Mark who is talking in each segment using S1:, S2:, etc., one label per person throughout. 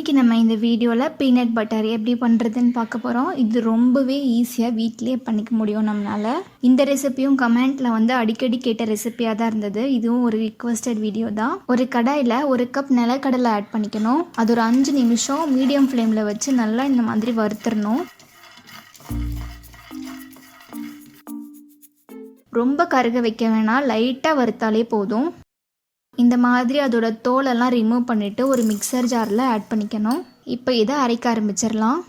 S1: இன்றைக்கி நம்ம இந்த வீடியோவில் பீனட் பட்டர் எப்படி பண்ணுறதுன்னு பார்க்க போகிறோம். இது ரொம்பவே ஈஸியாக வீட்டிலேயே பண்ணிக்க முடியும் நம்மளால். இந்த ரெசிப்பியும் கமெண்ட்டில் வந்து அடிக்கடி கேட்ட ரெசிப்பியாக தான் இருந்தது. இதுவும் ஒரு ரிக்வஸ்டட் வீடியோ தான். ஒரு கடாயில் 1 கப் நிலக்கடலை ஆட் பண்ணிக்கணும். அது ஒரு 5 நிமிஷம் மீடியம் ஃப்ளேமில் வச்சு நல்லா இந்த மாதிரி வறுத்துடணும். ரொம்ப கருக வைக்க வேணாம், லைட்டாக வறுத்தாலே போதும். இந்த மாதிரி அதோட தோலெல்லாம் ரிமூவ் பண்ணிவிட்டு ஒரு மிக்சர் ஜாரில் ஆட் பண்ணிக்கணும். இப்போ இதை அரைக்க ஆரம்பிச்சிடலாம்.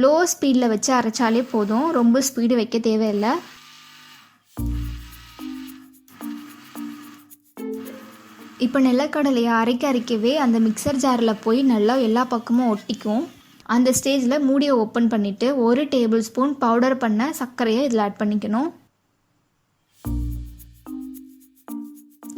S1: லோ ஸ்பீடில் வச்சு அரைச்சாலே போதும், ரொம்ப ஸ்பீடு வைக்க தேவையில்லை. இப்போ நிலக்கடலையை அரைக்கவே அந்த மிக்சர் ஜாரில் போய் நல்லா எல்லா பக்கமும் ஒட்டிக்கும். அந்த ஸ்டேஜில் மூடியை ஓப்பன் பண்ணிவிட்டு 1 டேபிள் ஸ்பூன் பவுடர் பண்ண சர்க்கரையை இதில் ஆட் பண்ணிக்கணும்.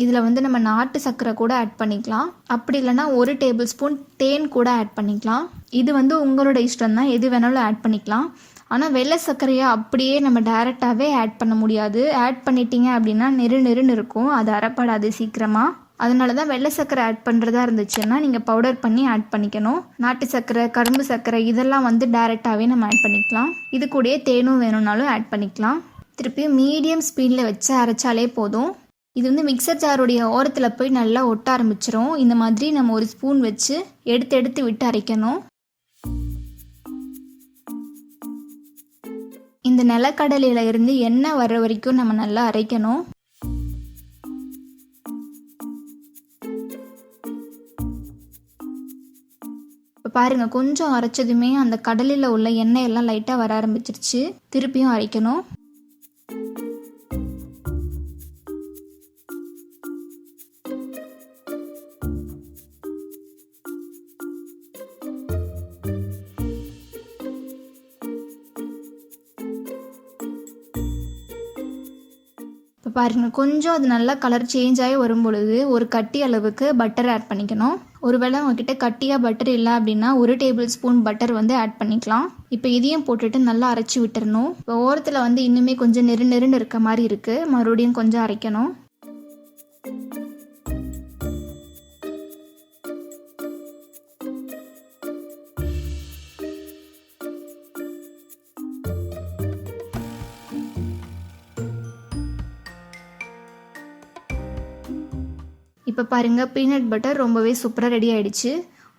S1: இதில் வந்து நம்ம நாட்டு சர்க்கரை கூட ஆட் பண்ணிக்கலாம். அப்படி இல்லைனா 1 டேபிள் ஸ்பூன் தேன் கூட ஆட் பண்ணிக்கலாம். இது வந்து உங்களோட இஷ்டம் தான், எது வேணாலும் ஆட் பண்ணிக்கலாம். ஆனால் வெள்ளை சர்க்கரையை அப்படியே நம்ம டைரெக்டாகவே ஆட் பண்ண முடியாது. ஆட் பண்ணிட்டீங்க அப்படின்னா நெருன்னு இருக்கும், அது அரைப்படாது சீக்கிரமாக. அதனால தான் வெள்ளை சர்க்கரை ஆட் பண்ணுறதா இருந்துச்சுன்னா நீங்கள் பவுடர் பண்ணி ஆட் பண்ணிக்கணும். நாட்டு சர்க்கரை, கரும்பு சர்க்கரை இதெல்லாம் வந்து டைரெக்டாகவே நம்ம ஆட் பண்ணிக்கலாம். இது கூடயே தேனும் வேணும்னாலும் ஆட் பண்ணிக்கலாம். திருப்பியும் மீடியம் ஸ்பீடில் வச்சு அரைச்சாலே போதும். இது வந்து மிக்சர் ஜாருடைய ஓரத்தில் போய் நல்லா ஒட்ட ஆரம்பிச்சிரும். இந்த மாதிரி நம்ம ஒரு ஸ்பூன் வச்சு எடுத்து விட்டு அரைக்கணும். இந்த நிலக்கடலையில் இருந்து எண்ணெய் வர்ற வரைக்கும் நம்ம நல்லா அரைக்கணும். இப்போ பாருங்கள், கொஞ்சம் அரைச்சதுமே அந்த கடலையில் உள்ள எண்ணெய் எல்லாம் லைட்டாக வர ஆரம்பிச்சிருச்சு. திருப்பியும் அரைக்கணும். இப்போ பாருங்கள், கொஞ்சம் அது நல்லா கலர் சேஞ்ச் ஆகி வரும் பொழுது ஒரு கட்டி அளவுக்கு பட்டர் ஆட் பண்ணிக்கணும். ஒருவேளை உங்ககிட்ட கட்டியாக பட்டர் இல்லை அப்படின்னா 1 டேபிள் ஸ்பூன் பட்டர் வந்து ஆட் பண்ணிக்கலாம். இப்போ இதையும் போட்டுட்டு நல்லா அரைச்சி விட்டுறணும். இப்போ ஓரத்தில் வந்து இன்னுமே கொஞ்சம் நெருன்னு இருக்க மாதிரி இருக்குது, மறுபடியும் கொஞ்சம் அரைக்கணும். இப்போ பாருங்கள், பீனட் பட்டர் ரொம்பவே சூப்பராக ரெடி ஆகிடுச்சு.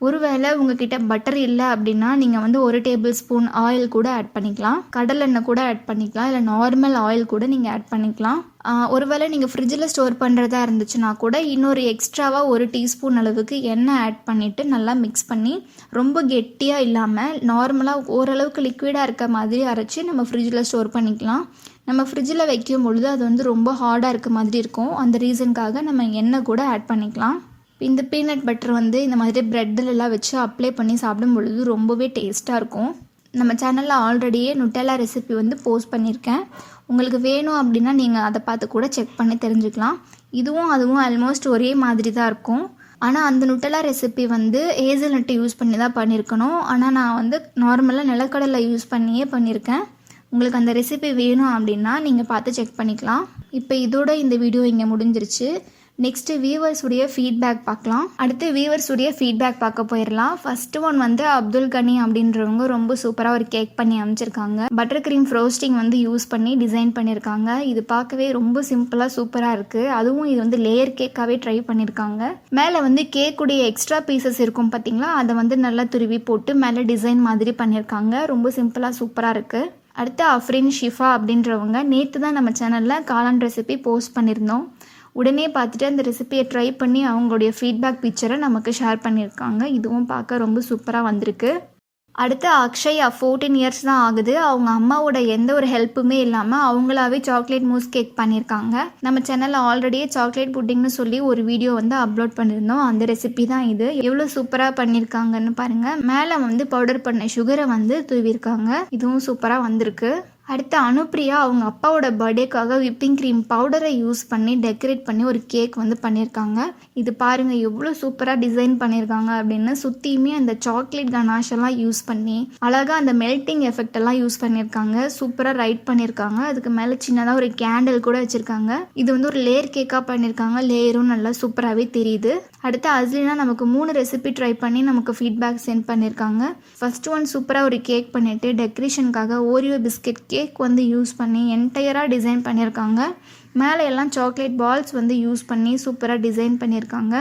S1: ஒருவேளை உங்ககிட்ட பட்டர் இல்லை அப்படின்னா நீங்கள் வந்து 1 டேபிள் ஸ்பூன் ஆயில் கூட ஆட் பண்ணிக்கலாம். கடலெண்ணெய் கூட ஆட் பண்ணிக்கலாம், இல்லை நார்மல் ஆயில் கூட நீங்கள் ஆட் பண்ணிக்கலாம். ஒருவேளை நீங்கள் ஃப்ரிட்ஜில் ஸ்டோர் பண்ணுறதா இருந்துச்சுன்னா கூட இன்னொரு எக்ஸ்ட்ராவாக 1 டீஸ்பூன் அளவுக்கு எண்ணெய் ஆட் பண்ணிவிட்டு நல்லா மிக்ஸ் பண்ணி ரொம்ப கெட்டியாக இல்லாமல் நார்மலாக ஓரளவுக்கு லிக்விடாக இருக்க மாதிரி அரைச்சி நம்ம ஃப்ரிட்ஜில் ஸ்டோர் பண்ணிக்கலாம். நம்ம ஃப்ரிட்ஜில் வைக்கும் பொழுது அது வந்து ரொம்ப ஹார்டாக இருக்க மாதிரி இருக்கும். அந்த ரீசனுக்காக நம்ம எண்ணெய் கூட ஆட் பண்ணிக்கலாம். இந்த பீனட் பட்டர் வந்து இந்த மாதிரி ப்ரெட்டிலெலாம் வச்சு அப்ளை பண்ணி சாப்பிடும் பொழுது ரொம்பவே டேஸ்ட்டாக இருக்கும். நம்ம சேனலில் ஆல்ரெடியே நுட்டெல்லா ரெசிபி வந்து போஸ்ட் பண்ணியிருக்கேன். உங்களுக்கு வேணும் அப்படின்னா நீங்கள் அதை பார்த்து கூட செக் பண்ணி தெரிஞ்சுக்கலாம். அதுவும் ஆல்மோஸ்ட் ஒரே மாதிரி தான் இருக்கும். ஆனால் அந்த நுட்டெல்லா ரெசிபி வந்து ஹேசல்நட்டு யூஸ் பண்ணி தான் பண்ணியிருக்கணும். ஆனால் நான் வந்து நார்மலாக நிலக்கடலை யூஸ் பண்ணியே பண்ணியிருக்கேன். உங்களுக்கு அந்த ரெசிபி வேணும் அப்படின்னா நீங்கள் பார்த்து செக் பண்ணிக்கலாம். இப்போ இதோட இந்த வீடியோ இங்கே முடிஞ்சிருச்சு. நெக்ஸ்ட்டு வியூவர்ஸுடைய ஃபீட்பேக் பார்க்கலாம். அடுத்து வியூவர்ஸுடைய ஃபீட்பேக் பார்க்க போயிடலாம். ஃபஸ்ட்டு ஒன் வந்து அப்துல் கனி அப்படின்றவங்க ரொம்ப சூப்பராக ஒரு கேக் பண்ணி அமைச்சிருக்காங்க. பட்டர் க்ரீம் ஃப்ரோஸ்டிங் வந்து யூஸ் பண்ணி டிசைன் பண்ணியிருக்காங்க. இது பார்க்கவே ரொம்ப சிம்பிளாக சூப்பராக இருக்குது. அதுவும் இது வந்து லேயர் கேக்காகவே ட்ரை பண்ணியிருக்காங்க. மேலே வந்து கேக்குடைய எக்ஸ்ட்ரா பீசஸ் இருக்கும் பார்த்தீங்களா, அதை வந்து நல்லா துருவி போட்டு மேலே டிசைன் மாதிரி பண்ணியிருக்காங்க. ரொம்ப சிம்பிளாக சூப்பராக இருக்குது. அடுத்து அஃப்ரின் ஷிஃபா அப்படின்றவங்க நேற்று தான் நம்ம சேனலில் காளான் ரெசிபி போஸ்ட் பண்ணியிருந்தோம். உடனே பார்த்துட்டு அந்த ரெசிபியை ட்ரை பண்ணி அவங்களுடைய ஃபீட்பேக் பிக்சரை நமக்கு ஷேர் பண்ணியிருக்காங்க. இதுவும் பார்க்க ரொம்ப சூப்பராக வந்திருக்கு. அடுத்து அக்ஷயா 14 இயர்ஸ் தான் ஆகுது. அவங்க அம்மாவோட எந்த ஒரு ஹெல்ப்புமே இல்லாமல் அவங்களாவே சாக்லேட் மூஸ் கேக் பண்ணியிருக்காங்க. நம்ம சேனலில் ஆல்ரெடியே சாக்லேட் புட்டிங்னு சொல்லி ஒரு வீடியோ வந்து அப்லோட் பண்ணியிருந்தோம். அந்த ரெசிபி தான் இது. எவ்வளோ சூப்பராக பண்ணியிருக்காங்கன்னு பாருங்கள். மேலே வந்து பவுடர் பண்ண சுகரை வந்து தூவிருக்காங்க. இதுவும் சூப்பராக வந்திருக்கு. அடுத்து அனுப்ரியா அவங்க அப்பாவோட பர்த்டேக்காக விப்பிங் க்ரீம் பவுடரை யூஸ் பண்ணி டெக்கரேட் பண்ணி ஒரு கேக் வந்து பண்ணியிருக்காங்க. இது பாருங்கள் எவ்வளோ சூப்பராக டிசைன் பண்ணியிருக்காங்க அப்படின்னு. சுற்றியுமே அந்த சாக்லேட் கனாஷ் எல்லாம் யூஸ் பண்ணி அழகாக அந்த மெல்ட்டிங் எஃபெக்ட் எல்லாம் யூஸ் பண்ணியிருக்காங்க. சூப்பராக ரைட் பண்ணியிருக்காங்க. அதுக்கு மேலே சின்னதாக ஒரு கேண்டில் கூட வச்சுருக்காங்க. இது வந்து ஒரு லேயர் கேக்காக பண்ணியிருக்காங்க. லேயரும் நல்லா சூப்பராகவே தெரியுது. அடுத்து அஸ்லினா நமக்கு 3 ரெசிபி ட்ரை பண்ணி நமக்கு ஃபீட்பேக் சென்ட் பண்ணியிருக்காங்க. ஃபர்ஸ்ட் ஒன் சூப்பராக ஒரு கேக் பண்ணிவிட்டு டெக்கரேஷனுக்காக ஓரியோ பிஸ்கெட் கேக் வந்து யூஸ் பண்ணி என்டையராக டிசைன் பண்ணியிருக்காங்க. மேலே எல்லாம் சாக்லேட் பால்ஸ் வந்து யூஸ் பண்ணி சூப்பராக டிசைன் பண்ணியிருக்காங்க.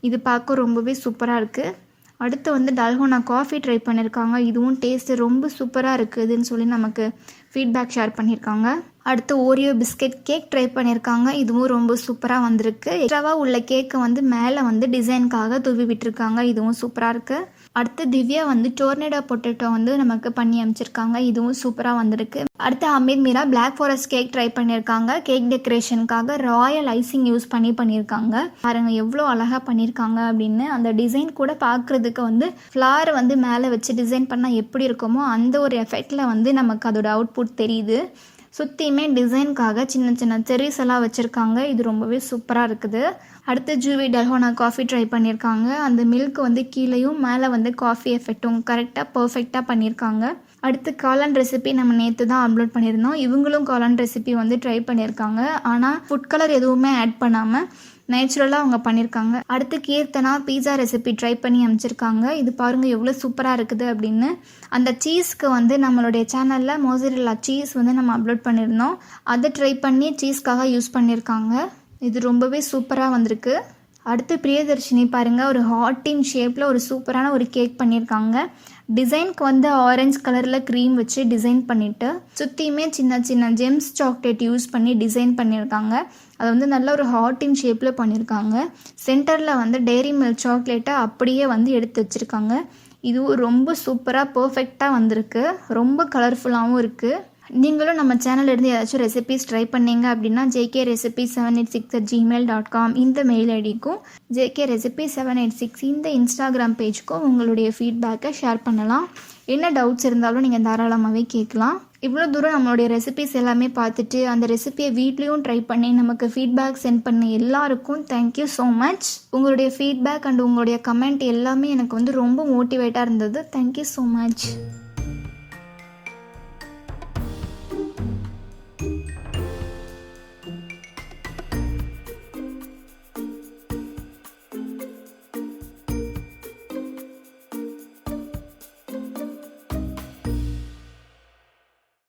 S1: இது பார்க்க ரொம்பவே சூப்பராக இருக்குது. அடுத்து வந்து டல்கோனா காஃபி ட்ரை பண்ணியிருக்காங்க. இதுவும் டேஸ்ட்டு ரொம்ப சூப்பராக இருக்குதுன்னு சொல்லி நமக்கு ஃபீட்பேக் ஷேர் பண்ணியிருக்காங்க. அடுத்து ஓரியோ பிஸ்கெட் கேக் ட்ரை பண்ணியிருக்காங்க. இதுவும் ரொம்ப சூப்பராக வந்திருக்கு. எக்ஸ்ட்ராவாக உள்ள கேக்கை வந்து மேலே வந்து டிசைனுக்காக தூவி விட்டுருக்காங்க. இதுவும் சூப்பராக இருக்குது. அடுத்து திவ்யா வந்து டோர்னேடோ பொட்டேட்டோ வந்து நமக்கு பண்ணி அமைச்சிருக்காங்க. இதுவும் சூப்பராக வந்திருக்கு. அடுத்து Ameer Meera black forest cake try பண்ணியிருக்காங்க. கேக் டெக்கரேஷனுக்காக ராயல் ஐசிங் யூஸ் பண்ணியிருக்காங்க. பாருங்க எவ்வளோ அழகாக பண்ணியிருக்காங்க அப்படின்னு. அந்த டிசைன் கூட பார்க்குறதுக்கு வந்து ஃப்ளார் வந்து மேலே வச்சு டிசைன் பண்ணால் எப்படி இருக்குமோ அந்த ஒரு எஃபெக்டில் வந்து நமக்கு அதோட அவுட்புட் தெரியுது. சுற்றியுமே டிசைனுக்காக சின்ன சின்ன செரிஸ் எல்லாம் வச்சுருக்காங்க. இது ரொம்பவே சூப்பராக இருக்குது. அடுத்து ஜூவி டல்ஹோனா காஃபி ட்ரை பண்ணியிருக்காங்க. அந்த மில்க் வந்து கீழேயும் மேலே வந்து காஃபி எஃபெக்ட்டும் கரெக்டாக பர்ஃபெக்டாக பண்ணியிருக்காங்க. அடுத்து காளான் ரெசிபி நம்ம நேற்று தான் அப்லோட் பண்ணியிருந்தோம். இவங்களும் காளான் ரெசிபி வந்து ட்ரை பண்ணியிருக்காங்க. ஆனால் ஃபுட் கலர் எதுவுமே ஆட் பண்ணாமல் நேச்சுரலாக அவங்க பண்ணியிருக்காங்க. அடுத்து கீர்த்தனா பீஸா ரெசிபி ட்ரை பண்ணி அமைச்சிருக்காங்க. இது பாருங்கள் எவ்வளோ சூப்பராக இருக்குது அப்படின்னு. அந்த சீஸ்க்கு வந்து நம்மளுடைய சேனலில் மோசரெல்லா சீஸ் வந்து நம்ம அப்லோட் பண்ணியிருந்தோம். அதை ட்ரை பண்ணி சீஸ்க்காக யூஸ் பண்ணியிருக்காங்க. இது ரொம்பவே சூப்பராக வந்திருக்கு. அடுத்து பிரியதர்ஷினி பாருங்கள் ஒரு ஹார்ட்டின் ஷேப்பில் ஒரு சூப்பரான ஒரு கேக் பண்ணியிருக்காங்க. டிசைனுக்கு வந்து ஆரஞ்சு கலரில் க்ரீம் வச்சு டிசைன் பண்ணிவிட்டு சுற்றியுமே சின்ன சின்ன ஜெம்ஸ் சாக்லேட் யூஸ் பண்ணி டிசைன் பண்ணியிருக்காங்க. அது வந்து நல்ல ஒரு ஹார்ட்டின் ஷேப்பில் பண்ணியிருக்காங்க. சென்டரில் வந்து டெய்ரி மில்க் சாக்லேட்டை அப்படியே வந்து எடுத்து வச்சுருக்காங்க. இதுவும் ரொம்ப சூப்பராக பர்ஃபெக்டாக வந்திருக்கு. ரொம்ப கலர்ஃபுல்லாகவும் இருக்குது. நீங்களும் நம்ம சேனல் இருந்து ஏதாச்சும் ரெசிபிஸ் ட்ரை பண்ணீங்க அப்படின்னா jkrecipes786@gmail.com இந்த மெயில் ஐடிக்கும் jkrecipes786 இந்த இன்ஸ்டாகிராம் பேஜுக்கும் உங்களுடைய ஃபீட்பேக்கை ஷேர் பண்ணலாம். என்ன டவுட்ஸ் இருந்தாலும் நீங்கள் தாராளமாகவே கேட்கலாம். இவ்வளோ தூரம் நம்மளுடைய ரெசிபிஸ் எல்லாமே பார்த்துட்டு அந்த ரெசிபியை வீட்லேயும் ட்ரை பண்ணி நமக்கு ஃபீட்பேக் சென்ட் பண்ண எல்லாருக்கும் தேங்க்யூ ஸோ மச். உங்களுடைய ஃபீட்பேக் அண்ட் உங்களுடைய கமெண்ட் எல்லாமே எனக்கு வந்து ரொம்ப மோட்டிவேட்டாக இருந்தது. Thank you so much.